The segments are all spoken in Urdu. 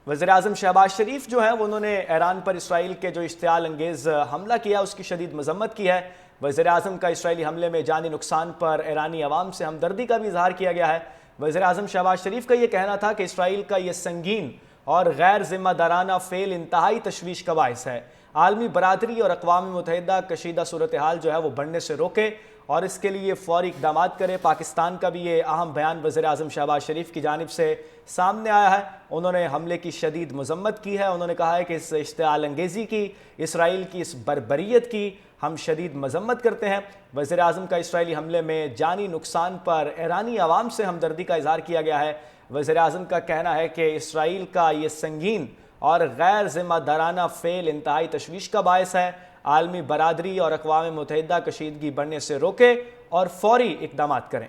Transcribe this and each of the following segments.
وزیراعظم شہباز شریف جو ہیں انہوں نے ایران پر اسرائیل کے جو اشتعال انگیز حملہ کیا اس کی شدید مذمت کی ہے۔ وزیراعظم کا اسرائیلی حملے میں جانی نقصان پر ایرانی عوام سے ہمدردی کا بھی اظہار کیا گیا ہے۔ وزیراعظم شہباز شریف کا یہ کہنا تھا کہ اسرائیل کا یہ سنگین اور غیر ذمہ دارانہ فعل انتہائی تشویش کا باعث ہے۔ عالمی برادری اور اقوام متحدہ کشیدہ صورتحال جو ہے وہ بڑھنے سے روکے اور اس کے لیے فوری اقدامات کرے۔ پاکستان کا بھی یہ اہم بیان وزیراعظم شہباز شریف کی جانب سے سامنے آیا ہے۔ انہوں نے حملے کی شدید مذمت کی ہے۔ انہوں نے کہا ہے کہ اس اشتعال انگیزی کی، اسرائیل کی اس بربریت کی ہم شدید مذمت کرتے ہیں۔ وزیراعظم کا اسرائیلی حملے میں جانی نقصان پر ایرانی عوام سے ہمدردی کا اظہار کیا گیا ہے۔ وزیراعظم کا کہنا ہے کہ اسرائیل کا یہ سنگین اور غیر ذمہ دارانہ فعل انتہائی تشویش کا باعث ہے۔ عالمی برادری اور اقوام متحدہ کشیدگی بڑھنے سے روکے اور فوری اقدامات کریں۔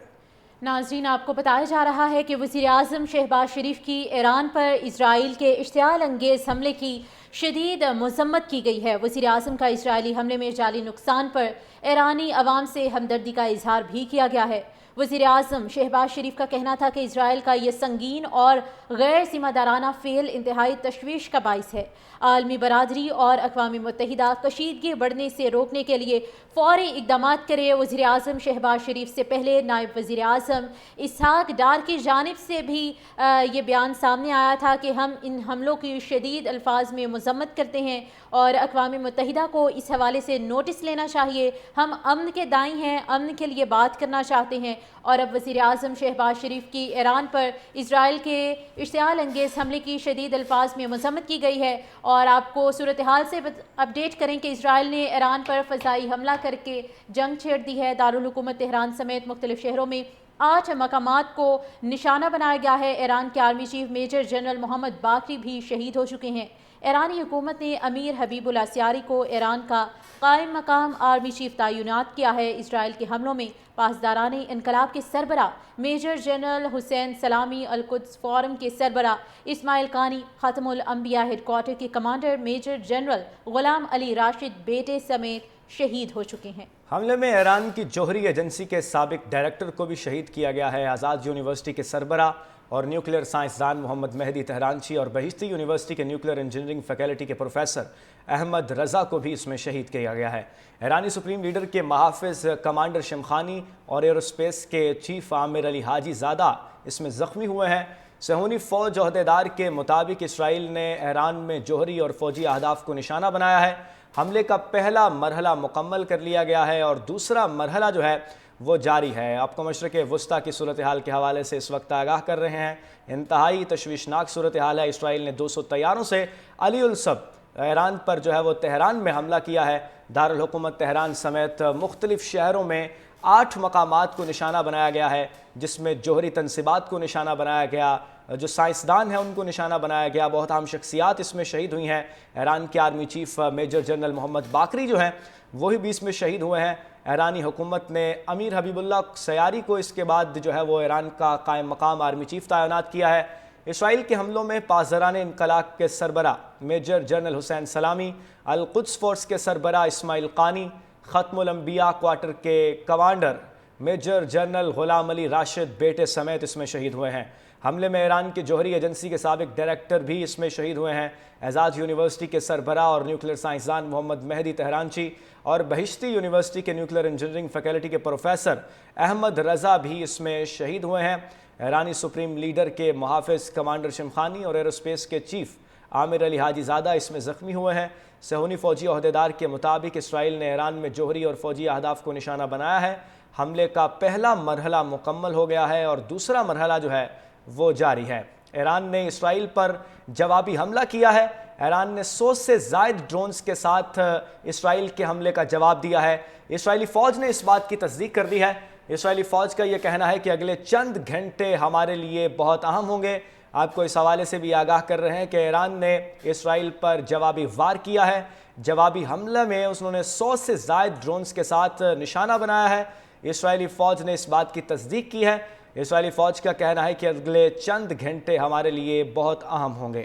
ناظرین، آپ کو بتایا جا رہا ہے کہ وزیراعظم شہباز شریف کی ایران پر اسرائیل کے اشتعال انگیز حملے کی شدید مذمت کی گئی ہے۔ وزیراعظم کا اسرائیلی حملے میں جانی نقصان پر ایرانی عوام سے ہمدردی کا اظہار بھی کیا گیا ہے۔ وزیراعظم شہباز شریف کا کہنا تھا کہ اسرائیل کا یہ سنگین اور غیر ذمہ دارانہ فعل انتہائی تشویش کا باعث ہے۔ عالمی برادری اور اقوام متحدہ کشیدگی بڑھنے سے روکنے کے لیے فوری اقدامات کرے۔ وزیراعظم شہباز شریف سے پہلے نائب وزیر اعظم اسحاق ڈار کی جانب سے بھی یہ بیان سامنے آیا تھا کہ ہم ان حملوں کی شدید الفاظ میں مذمت کرتے ہیں اور اقوام متحدہ کو اس حوالے سے نوٹس لینا چاہیے۔ ہم امن کے دائیں ہیں، امن کے لیے بات کرنا چاہتے ہیں۔ اور اب وزیر اعظم شہباز شریف کی ایران پر اسرائیل کے اشتعال انگیز حملے کی شدید الفاظ میں مذمت کی گئی ہے۔ اور آپ کو صورتحال سے اپڈیٹ کریں کہ اسرائیل نے ایران پر فضائی حملہ کر کے جنگ چھیڑ دی ہے۔ دارالحکومت تہران سمیت مختلف شہروں میں 8 مقامات کو نشانہ بنایا گیا ہے۔ ایران کے آرمی چیف میجر جنرل محمد باقری بھی شہید ہو چکے ہیں۔ ایرانی حکومت نے امیر حبیب اللہ سیاری کو ایران کا قائم مقام آرمی چیف تعینات کیا ہے۔ اسرائیل کے حملوں میں پاسداران انقلاب کے سربراہ میجر جنرل حسین سلامی، القدس فورم کے سربراہ اسماعیل قانی، ختم الانبیاء ہیڈ کوارٹر کے کمانڈر میجر جنرل غلام علی راشد بیٹے سمیت شہید ہو چکے ہیں۔ حملے میں ایران کی جوہری ایجنسی کے سابق ڈائریکٹر کو بھی شہید کیا گیا ہے۔ آزاد یونیورسٹی کے سربراہ اور نیوکلیئر سائنسدان محمد مہدی تہرانچی اور بہشتی یونیورسٹی کے نیوکلیئر انجینئرنگ فیکلٹی کے پروفیسر احمد رضا کو بھی اس میں شہید کیا گیا ہے۔ ایرانی سپریم لیڈر کے محافظ کمانڈر شمخانی اور ایروسپیس کے چیف عامر علی حاجی زادہ اس میں زخمی ہوئے ہیں۔ صہیونی فوج عہدیدار کے مطابق اسرائیل نے ایران میں جوہری اور فوجی اہداف کو نشانہ بنایا ہے۔ حملے کا پہلا مرحلہ مکمل کر لیا گیا ہے اور دوسرا مرحلہ جو ہے وہ جاری ہے۔ آپ کو مشرق وسطیٰ کی صورتحال کے حوالے سے اس وقت آگاہ کر رہے ہیں۔ انتہائی تشویشناک صورتحال ہے۔ اسرائیل نے 200 طیاروں سے علی الصب ایران پر جو ہے وہ تہران میں حملہ کیا ہے۔ دارالحکومت تہران سمیت مختلف شہروں میں 8 مقامات کو نشانہ بنایا گیا ہے، جس میں جوہری تنصیبات کو نشانہ بنایا گیا، جو سائنسدان ہیں ان کو نشانہ بنایا گیا۔ بہت اہم شخصیات اس میں شہید ہوئی ہیں۔ ایران کے آرمی چیف میجر جنرل محمد باقری جو ہیں وہی بھی اس میں شہید ہوئے ہیں۔ ایرانی حکومت نے امیر حبیب اللہ سیاری کو اس کے بعد جو ہے وہ ایران کا قائم مقام آرمی چیف تعینات کیا ہے۔ اسرائیل کے حملوں میں پاسداران انقلاب کے سربراہ میجر جنرل حسین سلامی، القدس فورس کے سربراہ اسماعیل قانی، ختم الانبیاء کوارٹر کے کمانڈر میجر جنرل غلام علی راشد بیٹے سمیت اس میں شہید ہوئے ہیں۔ حملے میں ایران کی جوہری ایجنسی کے سابق ڈائریکٹر بھی اس میں شہید ہوئے ہیں۔ اعزاز یونیورسٹی کے سربراہ اور نیوکلیئر سائنسدان محمد مہدی تہرانچی اور بہشتی یونیورسٹی کے نیوکلیئر انجینئرنگ فیکلٹی کے پروفیسر احمد رضا بھی اس میں شہید ہوئے ہیں۔ ایرانی سپریم لیڈر کے محافظ کمانڈر شمخانی اور ایروسپیس کے چیف عامر علی حاجی زادہ اس میں زخمی ہوئے ہیں۔ صہیونی فوجی عہدیدار کے مطابق اسرائیل نے ایران میں جوہری اور فوجی اہداف کو نشانہ بنایا ہے۔ حملے کا پہلا مرحلہ مکمل ہو گیا ہے اور دوسرا مرحلہ جو ہے وہ جاری ہے۔ ایران نے اسرائیل پر جوابی حملہ کیا ہے۔ ایران نے 100 سے زائد ڈرونز کے ساتھ اسرائیل کے حملے کا جواب دیا ہے۔ اسرائیلی فوج نے اس بات کی تصدیق کر دی ہے۔ اسرائیلی فوج کا یہ کہنا ہے کہ اگلے چند گھنٹے ہمارے لیے بہت اہم ہوں گے۔ آپ کو اس حوالے سے بھی آگاہ کر رہے ہیں کہ ایران نے اسرائیل پر جوابی وار کیا ہے۔ جوابی حملے میں انہوں نے 100 سے زائد ڈرونز کے ساتھ نشانہ بنایا ہے۔ اسرائیلی فوج نے اس بات کی تصدیق کی ہے۔ اسرائیلی فوج کا کہنا ہے کہ اگلے چند گھنٹے ہمارے لیے بہت اہم ہوں گے۔